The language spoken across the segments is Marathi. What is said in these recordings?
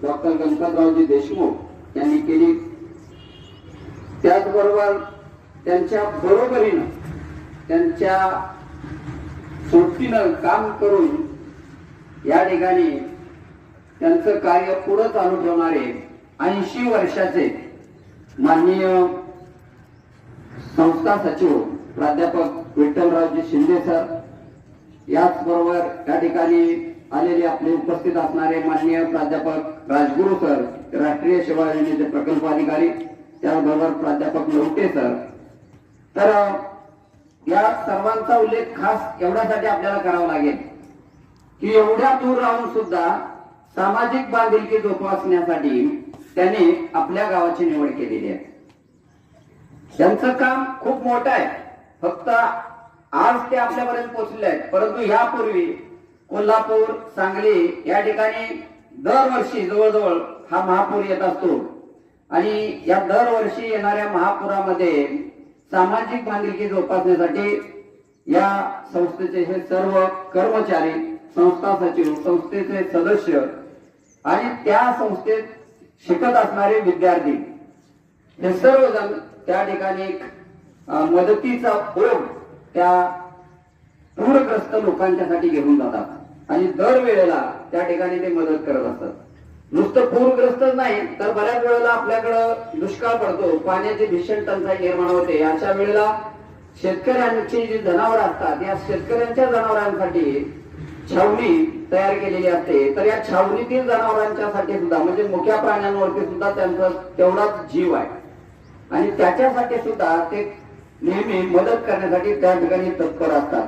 डॉक्टर गणपतरावजी देशमुख यांनी केली। त्याचबरोबर त्यांच्या बरोबरीनं त्यांच्या सोबतीनं काम करून या ठिकाणी त्यांचं कार्य पुढे चालू ठेवणारे 80 वर्षाचे माननीय संस्था सचिव प्राध्यापक विठ्ठलरावजी शिंदे सर, याचबरोबर या ठिकाणी आलेले आपले उपस्थित असणारे माननीय प्राध्यापक राजगुरू सर, राष्ट्रीय सेवा योजनेचे प्रकल्प अधिकारी, त्याचबरोबर प्राध्यापक लवटे सर। तर या सर्वांचा उल्लेख खास एवढ्यासाठी आपल्याला करावा लागेल की एवढ्या दूर राहून सुद्धा सामाजिक बांधिलकी जोपासण्यासाठी त्यांनी आपल्या गावाची निवड केलेली आहे। त्यांचं काम खूप मोठं आहे। फक्त आज ते आपल्यापर्यंत पोहोचले आहेत, परंतु यापूर्वी कोल्हापूर, सांगली या ठिकाणी दरवर्षी जवळजवळ हा महापूर येत असतो आणि या दरवर्षी येणाऱ्या महापुरामध्ये सामाजिक बांधिलकी जोपासण्यासाठी या संस्थेचे हे सर्व कर्मचारी, संस्था सचिव, संस्थेचे सदस्य आणि त्या संस्थेत शिकत असणारे विद्यार्थी हे सर्वजण त्या ठिकाणी मदतीचा ओघ त्या पूरग्रस्त लोकांच्यासाठी घेऊन जातात आणि दरवेळेला त्या ठिकाणी ते मदत करत असतात। नुसतं पूरग्रस्तच नाही तर बऱ्याच वेळेला आपल्याकडे दुष्काळ पडतो, पाण्याची भीषण टंचाई निर्माण होते। अशा वेळेला शेतकऱ्यांची जी जनावर असतात या शेतकऱ्यांच्या जनावरांसाठी छावणी तयार केलेली असते। तर या छावणीतील जनावरांच्यासाठी सुद्धा म्हणजे मुख्या प्राण्यांवरती सुद्धा त्यांचा तेवढाच जीव आहे आणि त्याच्यासाठी सुद्धा ते नेहमी मदत करण्यासाठी त्या ठिकाणी तत्पर असतात।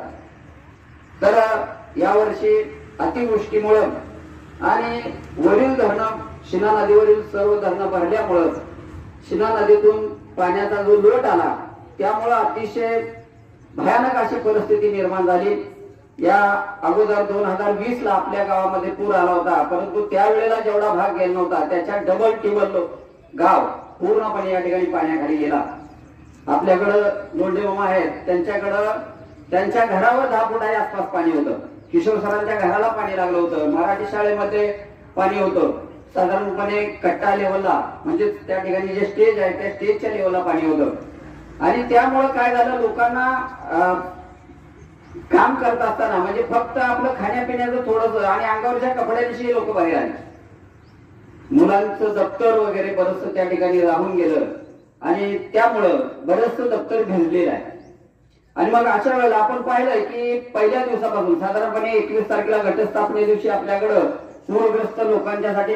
तर यावर्षी अतिवृष्टीमुळे आणि वरील धरणं, शिना नदीवरील सर्व धरणं भरल्यामुळं शिना नदीतून पाण्याचा जो लोट आला त्यामुळे अतिशय भयानक अशी परिस्थिती निर्माण झाली। या अगोदर 2020 ला आपल्या गावामध्ये पूर आला होता, परंतु त्यावेळेला जेवढा भाग गेला नव्हता त्याच्या डबल टिबल गाव पूर्णपणे या ठिकाणी पाण्याखाली गेला। आपल्याकडं लोंढे मामा आहेत, त्यांच्याकडं त्यांच्या घरावर 10 फुटाच्या आसपास पाणी होतं। किशोर सरांच्या घराला पाणी लागलं होतं, मराठी शाळेमध्ये पाणी होतं, साधारणपणे कट्टा लेवलला म्हणजे त्या ठिकाणी जे स्टेज आहे त्या स्टेजच्या लेवलला पाणी होतं। आणि त्यामुळे काय झालं, लोकांना काम करत असताना म्हणजे फक्त आपलं खाण्यापिण्याचं थोडंसं आणि अंगावरच्या कपड्यांशी लोक बाहेर आले। मुलांचं दप्तर वगैरे बरंचसं त्या ठिकाणी राहून गेलं आणि त्यामुळं बरंचसं दप्तर भिजलेलं आहे। आणि मग अशा वेळेला आपण पाहिलंय की पहिल्या दिवसापासून साधारणपणे 21 तारखेला घटस्थापने दिवशी आपल्याकडं पूरग्रस्त लोकांच्यासाठी